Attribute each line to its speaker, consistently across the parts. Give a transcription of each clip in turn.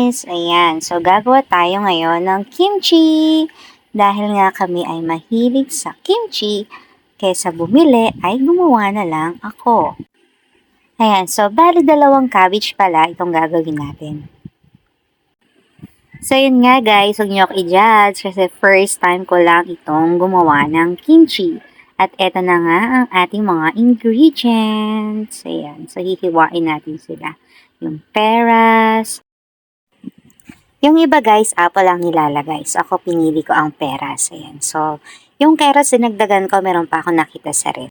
Speaker 1: guys! Ayan, so gagawa tayo ngayon ng kimchi. Dahil nga kami ay mahilig sa kimchi, kaysa bumili ay gumawa na lang ako. Ayan, so bali 2 cabbage pala itong gagawin natin. So yun nga guys, huwag niyo ako i-judge kasi first time ko lang itong gumawa ng kimchi. At eto na nga ang ating mga ingredients. Ayan, so hihiwain natin sila. Yung peras. Yung iba guys, apple lang nilalagay. So ako pinili ko ang peras. Ayan, so yung peras dinagdagan ko, meron pa ako nakita sa ref.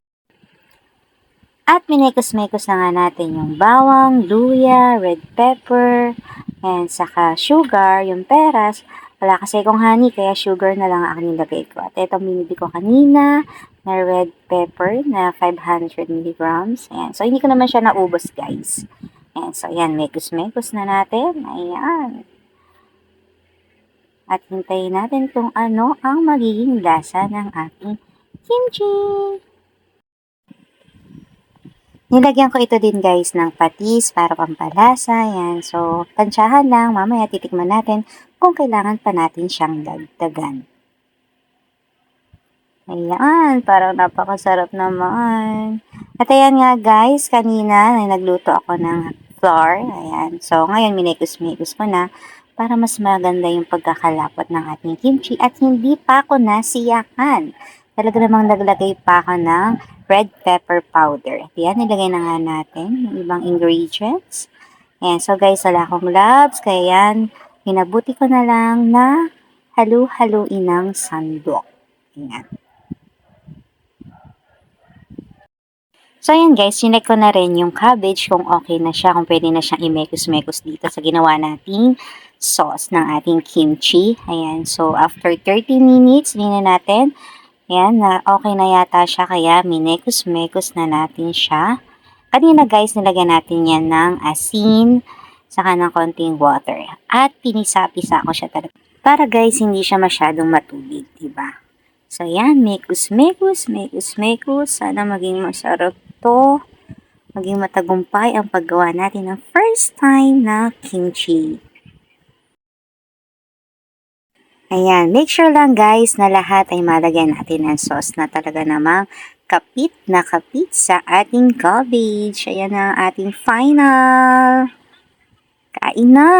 Speaker 1: At minekos-mekos na nga natin yung bawang, luya, red pepper, and saka sugar, yung peras. Wala kasi akong honey, kaya sugar na lang ang nilagay ko. At itong binili ko kanina na red pepper na 500 milligrams. Ayan. So, hindi ko naman siya naubos, guys. Ayan. So, ayan, mekos-mekos na natin. Ayan. At hintayin natin kung ano ang magiging lasa ng ating kimchi. Nilagyan ko ito din guys ng patis para pampalasa. Yan. So, tansyahan lang. Mamaya titikman natin kung kailangan pa natin siyang dagdagan. Ayan. Parang napakasarap naman. At ayan nga guys, kanina nagluto ako ng flour. Ayan. So, ngayon minekos-mekos ko na para mas maganda yung pagkakalapot ng ating kimchi at hindi pa ako nasiyakan. Talaga namang naglagay pa ako ng red pepper powder. Ayan, nilagay na nga natin yung ibang ingredients. Ayan, so guys, wala akong gloves, kaya yan, pinabuti ko na lang na halu-haluin ng sandok. Ayan. So ayan guys, sinek ko na rin yung cabbage kung okay na siya, kung pwede na siyang imekos-mekos dito sa ginawa nating sauce ng ating kimchi. Ayan, so after 30 minutes, tingnan natin. Ayan, na okay na yata siya, kaya minekos-mekos na natin siya. Kanina guys, nilagyan natin yan ng asin, saka ng konting water. At pinisa-pisa ko siya talaga. Para guys, hindi siya masyadong matubig, diba? So ayan, mekos-mekos, mekos-mekos. Sana maging masarap to. Maging matagumpay ang paggawa natin ng first time na kimchi. Ayan, make sure lang guys na lahat ay malagyan natin ng sauce na talaga namang kapit na kapit sa ating cabbage. Ayan na ang ating final. Kain na!